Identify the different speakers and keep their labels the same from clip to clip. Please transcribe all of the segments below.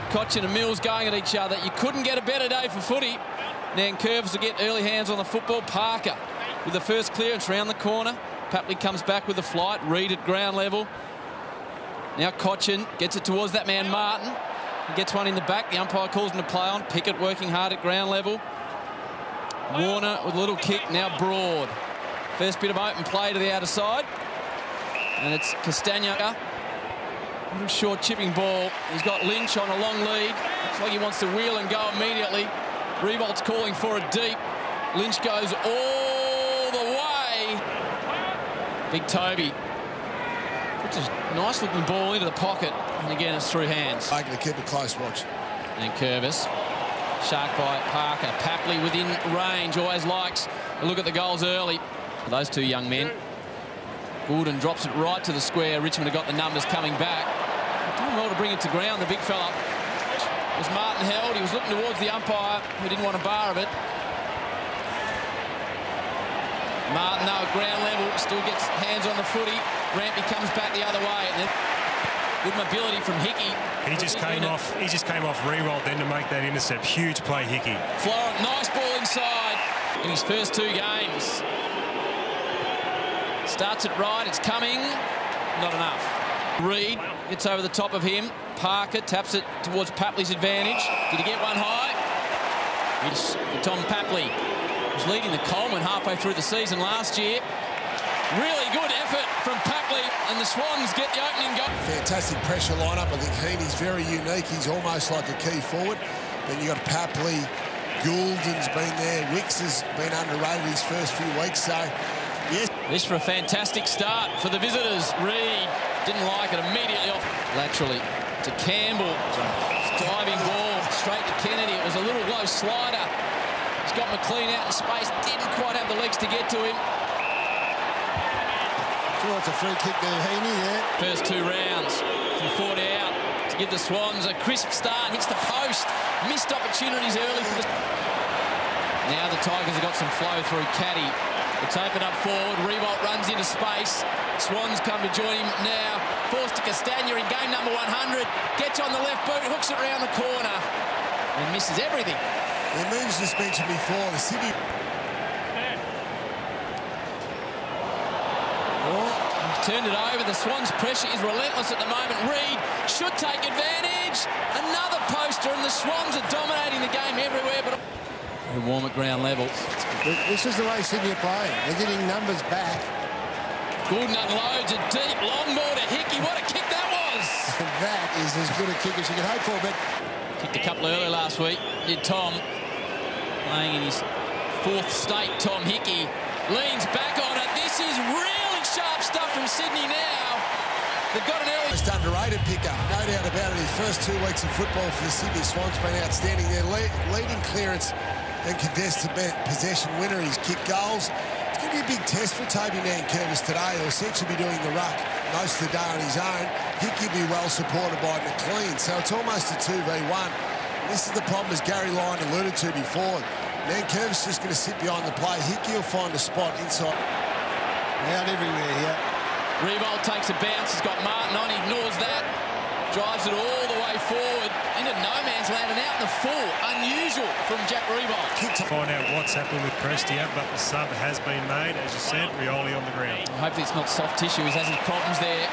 Speaker 1: Cochin and Mills going at each other. You couldn't get a better day for footy. Nankervis will get early hands on the football. Parker with the first clearance round the corner. Papley comes back with the flight. Reed at ground level. Now Cochin gets it towards that man Martin. He gets one in the back. The umpire calls him to play on. Pickett working hard at ground level. Warner with a little kick. Now Broad. First bit of open play to the outer side. And it's Castagna. Little short chipping ball. He's got Lynch on a long lead. Looks like he wants to wheel and go immediately. Revolt's calling for a deep. Lynch goes all the way. Big Toby puts a nice looking ball into the pocket. And again, it's through hands.
Speaker 2: I'm going to keep a close watch.
Speaker 1: And Curvis. Shark by Parker. Papley within range. Always likes a look at the goals early. For those two young men. Gordon drops it right to the square. Richmond have got the numbers coming back. Done well to bring it to ground, the big fella. Was Martin held. He was looking towards the umpire, who didn't want a bar of it. Martin, though, at ground level, still gets hands on the footy. Rampy comes back the other way. And then good mobility from Hickey.
Speaker 3: He just came off re-roll then to make that intercept. Huge play, Hickey.
Speaker 1: Florent, nice ball inside in his first two games. Starts it right, it's coming. Not enough. Reed gets over the top of him. Parker taps it towards Papley's advantage. Did he get one high? It's for Tom Papley. Was leading the Coleman halfway through the season last year. Really good effort from Papley, and the Swans get the opening goal.
Speaker 2: Fantastic pressure lineup. I think Heaney's very unique. He's almost like a key forward. Then you got Papley, Goulden's been there. Wicks has been underrated his first few weeks, so yes.
Speaker 1: This for a fantastic start for the visitors. Reed didn't like it, immediately off laterally to Campbell. Diving ball straight to Kennedy. It was a little low slider. He's got McLean out in space. Didn't quite have the legs to get to him.
Speaker 4: Sure, it's a free kick there, Heaney, yeah.
Speaker 1: First two rounds from 40 out to give the Swans a crisp start. Hits the post. Missed opportunities early for the... Now the Tigers have got some flow through Caddy. It's open up forward. Revolt runs into space. Swans come to join him now. Forced to Castagna in game number 100. Gets on the left boot, hooks it round the corner. And misses everything.
Speaker 2: The moves just mentioned before, the Sydney...
Speaker 1: Turned it over. The Swans' pressure is relentless at the moment. Reed should take advantage. Another poster, and the Swans are dominating the game everywhere. But warm at ground level.
Speaker 4: This is the way Sydney are playing. They're getting numbers back.
Speaker 1: Gordon unloads a deep long ball to Hickey. What a kick that was!
Speaker 4: That is as good a kick as you can hope for. But
Speaker 1: kicked a couple earlier last week. Did Tom, playing in his fourth state. Tom Hickey leans back on it. This is really sharp stuff from Sydney now. They've got an early...
Speaker 2: Most underrated pickup, no doubt about it. His first 2 weeks of football for the Sydney Swans been outstanding. Their leading clearance and contested possession winner. He's kicked goals. It's going to be a big test for Toby Nankervis today. He'll essentially be doing the ruck most of the day on his own. Hickey will be well supported by McLean, so it's almost a 2v1. This is the problem, as Gary Lyon alluded to before. Nankervis just going to sit behind the play. Hickey will find a spot inside.
Speaker 4: Out everywhere here.
Speaker 1: Revolt takes a bounce. He's got Martin on. He ignores that. Drives it all the way forward into no man's land and out in the full. Unusual from Jack Revolt.
Speaker 3: Find out what's happened with Prestia, but the sub has been made. As you said, Rioli on the ground.
Speaker 1: Hopefully it's not soft tissue. He has his problems there.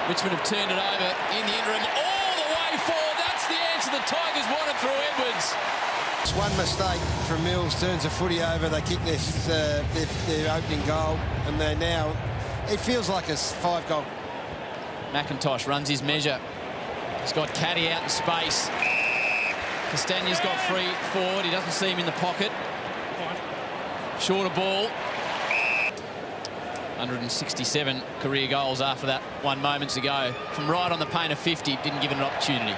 Speaker 1: Richmond have turned it over in the interim. All the way forward. That's the answer the Tigers wanted through Edwards.
Speaker 4: One mistake from Mills turns the footy over. They kick their opening goal, and they now... It feels like a 5-goal.
Speaker 1: McIntosh runs his measure. He's got Caddy out in space. Castagna's got free forward. He doesn't see him in the pocket. Shorter ball. 167 career goals after that 1 moments ago. From right on the paint of 50, didn't give it an opportunity.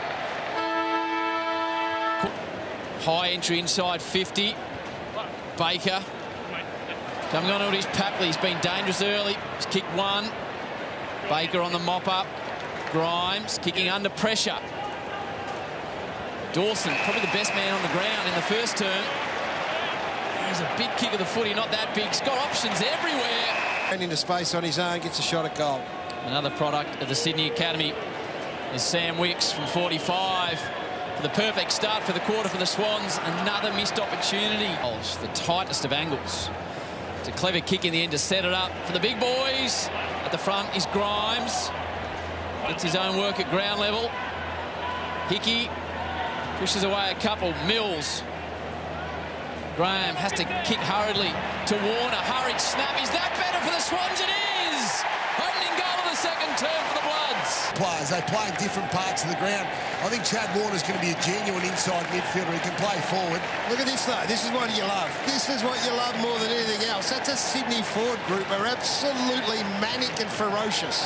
Speaker 1: High entry inside 50. Baker coming on to his Papley. He's been dangerous early. He's kicked one. Baker on the mop-up. Grimes kicking under pressure. Dawson, probably the best man on the ground in the first term. He's a big kick of the footy, not that big. He's got options everywhere.
Speaker 4: And into space on his own, gets a shot at goal.
Speaker 1: Another product of the Sydney Academy. There's Sam Wicks from 45 for the perfect start for the quarter for the Swans. Another missed opportunity. The tightest of angles. It's a clever kick in the end to set it up for the big boys. At the front is Grimes. Gets his own work at ground level. Hickey pushes away a couple. Mills. Graham has to kick hurriedly to Warner. Hurried snap. Is that better for the Swans? It is! Opening goal of the second term for the Bloods.
Speaker 2: Players, they play in different parts of the ground. I think Chad Warner's going to be a genuine inside midfielder. He can play forward.
Speaker 4: Look at this, though. This is what you love. This is what you love more than anything else. That's a Sydney forward group are absolutely manic and ferocious.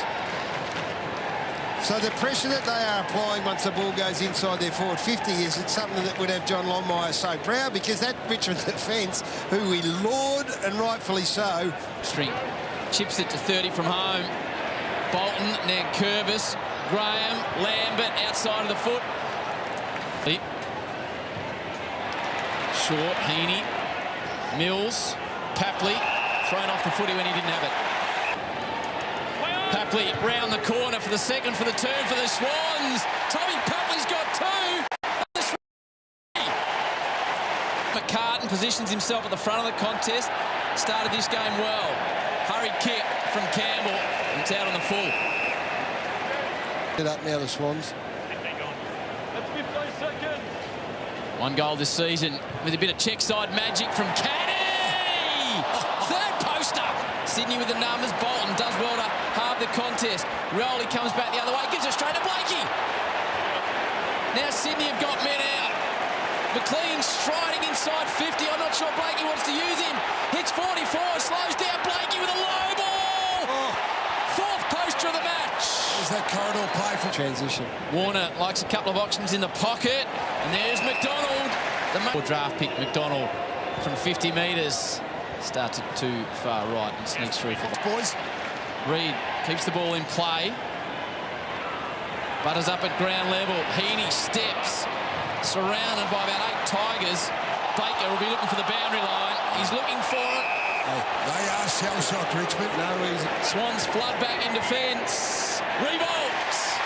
Speaker 4: So the pressure that they are applying once the ball goes inside their forward 50 is it's something that would have John Longmire so proud, because that Richmond defence, who we laud and rightfully so.
Speaker 1: String chips it to 30 from home. Bolton, Nankervis, Graham, Lambert outside of the foot. Short, Heaney, Mills, Papley, thrown off the footy when he didn't have it. Papley round the corner for the second for the turn for the Swans. Tommy Papley's got two. McCartan positions himself at the front of the contest. Started this game well. Hurried kick from Campbell. It's out on the full.
Speaker 4: Get up now, the Swans.
Speaker 1: One goal this season with a bit of check side magic from Caddy. Third poster. Sydney with the numbers. Bolton does well to halve the contest. Rowley comes back the other way, gives it straight to Blakey. Now Sydney have got men out. McLean striding inside 50. I'm not sure Blakey wants to use him. Hits 44, slows down Blakey with a low ball. Fourth poster of the match.
Speaker 2: There's that corridor play for
Speaker 4: transition.
Speaker 1: Warner likes a couple of options in the pocket. And there's McDonald. The draft pick, McDonald, from 50 metres. Starts it too far right and sneaks through for the
Speaker 2: boys.
Speaker 1: Reid keeps the ball in play. Butters up at ground level. Heaney steps. Surrounded by about 8 Tigers. Baker will be looking for the boundary line. He's looking for it.
Speaker 2: They are shell-shocked, Richmond.
Speaker 4: No reason.
Speaker 1: Swans flood back in defence. Revolts.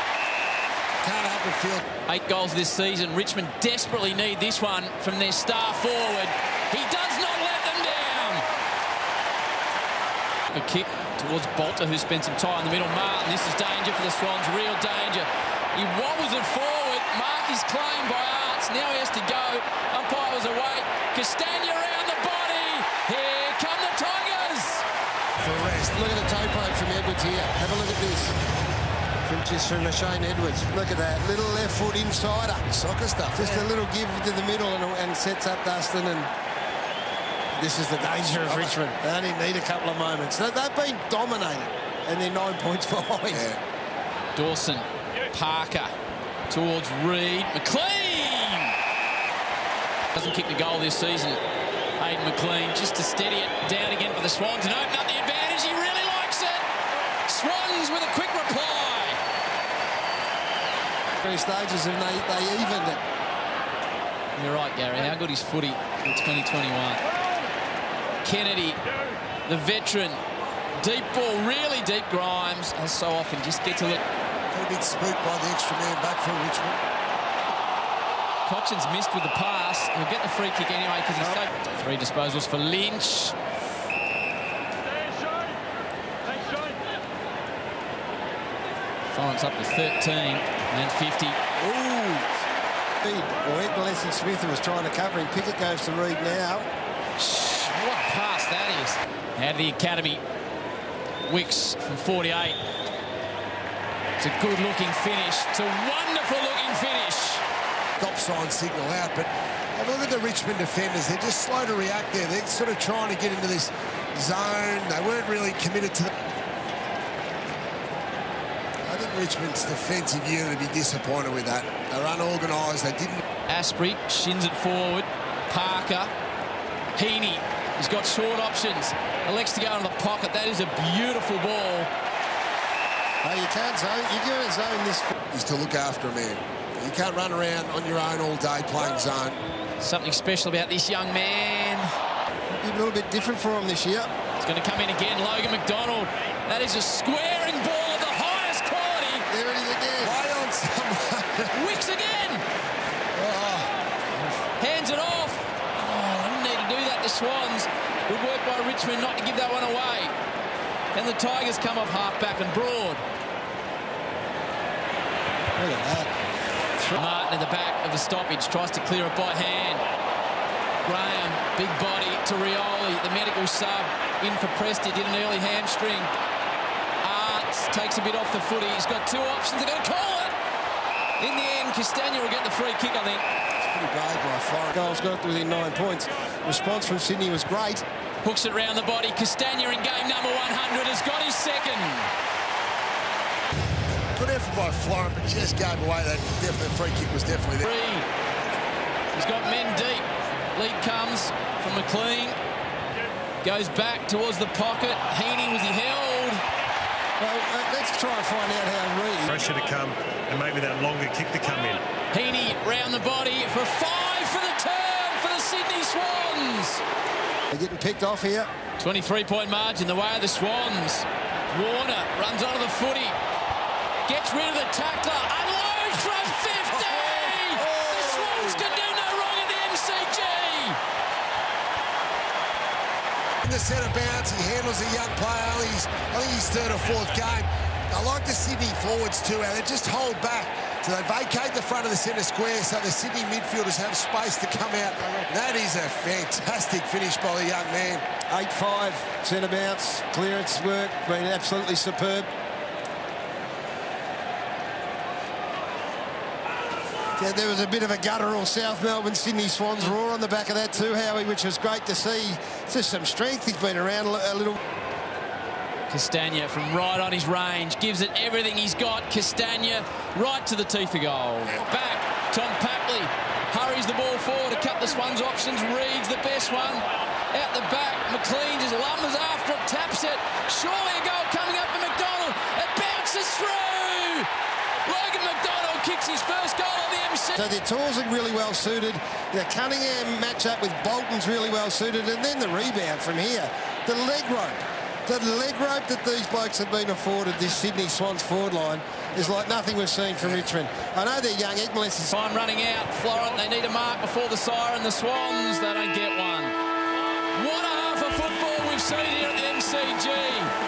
Speaker 2: Can't help but feel.
Speaker 1: 8 goals this season. Richmond desperately need this one from their star forward. He does not let them down. A kick towards Bolter, who spent some time in the middle. Martin, this is danger for the Swans. Real danger. He wobbles it forward. Mark is claimed by Arts. Now he has to go. Umpire was away. Castagna around the body. Here come the Tigers.
Speaker 2: For rest.
Speaker 4: Look at the toe poke from Edwards here. Have a look at this. From Shane Edwards. Look at that. Little left foot insider.
Speaker 2: Soccer stuff.
Speaker 4: Just a little give to the middle and sets up Dustin. And this is the danger of Richmond. They only need a couple of moments. They've been dominated and they're 9 points behind.
Speaker 2: Yeah.
Speaker 1: Dawson, Parker towards Reid. McLean doesn't kick the goal this season. Aidan McLean just to steady it down again for the Swans and open up the advantage. He really likes it. Swans with a quick reply.
Speaker 4: 3 stages and they evened it.
Speaker 1: You're right, Gary. How good is footy in 2021? Kennedy, the veteran. Deep ball, really deep. Grimes, as so often, just gets a little.
Speaker 2: Got a big spook by the extra man back for Richmond.
Speaker 1: Cochin's missed with the pass. He'll get the free kick anyway because he's so. 3 disposals for Lynch. Florence up to 13 and 50.
Speaker 4: Ooh. Well, Leslie Smith was trying to cover him. Pickett goes to Reid now.
Speaker 1: What a pass that is. Out of the academy. Wicks from 48. It's a good-looking finish. It's a wonderful-looking finish.
Speaker 2: Stop sign signal out, but have a look at the Richmond defenders. They're just slow to react there. They're sort of trying to get into this zone. They weren't really committed to the... I think Richmond's defensive unit would be disappointed with that. They're unorganised. They didn't...
Speaker 1: Asprey shins it forward. Parker. Heaney. He's got short options. Elects to go into the pocket. That is a beautiful ball.
Speaker 4: Oh, you can't zone. You're going to zone this.
Speaker 2: Is to look after a man. You can't run around on your own all day playing zone.
Speaker 1: Something special about this young man.
Speaker 4: Be a little bit different for him this year.
Speaker 1: He's going to come in again. Logan McDonald. That is a squaring ball of the highest quality.
Speaker 4: There it is again.
Speaker 2: Right on.
Speaker 1: Swans. Good work by Richmond not to give that one away. And the Tigers come off half-back and broad.
Speaker 4: Look at that.
Speaker 1: Martin in the back of the stoppage tries to clear it by hand. Graham, big body to Rioli. The medical sub in for Presti, did an early hamstring. Arts takes a bit off the footy. He's got two options. They're going to call it. In the end, Castagna will get the free kick, I think.
Speaker 2: It's pretty brave by Florent.
Speaker 4: Goals got within 9 points. Response from Sydney was great.
Speaker 1: Hooks it round the body. Castagna in game number 100 has got his second.
Speaker 2: Good effort by Florent, but just gave away that free kick was definitely there.
Speaker 1: Reed. He's got men deep. Lead comes from McLean. Goes back towards the pocket. Heaney, was he held?
Speaker 4: Well, let's try and find out how Reed...
Speaker 3: Pressure to come and maybe that longer kick to come in.
Speaker 1: Heaney round the body for 5 for the turn for the Sydney Swans.
Speaker 4: They're getting picked off here.
Speaker 1: 23-point margin the way of the Swans. Warner runs onto the footy. Gets rid of the tackler. Unloads from 50. The Swans can do no wrong at the MCG.
Speaker 2: In the centre bounce, he handles a young player. I think he's third or fourth game. I like the Sydney forwards too, how they just hold back. So they vacate the front of the centre square so the Sydney midfielders have space to come out. That is a fantastic finish by the young man.
Speaker 4: 8-5, centre bounce, clearance work, been absolutely superb. Yeah, there was a bit of a guttural South Melbourne Sydney Swans roar on the back of that too, Howie, which was great to see. Just some strength. He's been around a little.
Speaker 1: Castagna from right on his range gives it everything he's got. Castagna right to the teeth of goal. Back, Tom Papley hurries the ball forward to cut the Swans options. Reed's the best one. Out the back, McLean just lumbers after it, taps it. Surely a goal coming up for McDonald. It bounces through. Logan McDonald kicks his first goal of the MC.
Speaker 4: So their tours are really well suited. The Cunningham match up with Bolton's really well suited. And then the rebound from here. The leg rope. The leg rope that these blokes have been afforded, this Sydney Swans forward line, is like nothing we've seen from Richmond. I know they're young. Egmont is...
Speaker 1: Time running out. Florent, they need a mark before the siren. The Swans, they don't get one. What a half of football we've seen here at the MCG.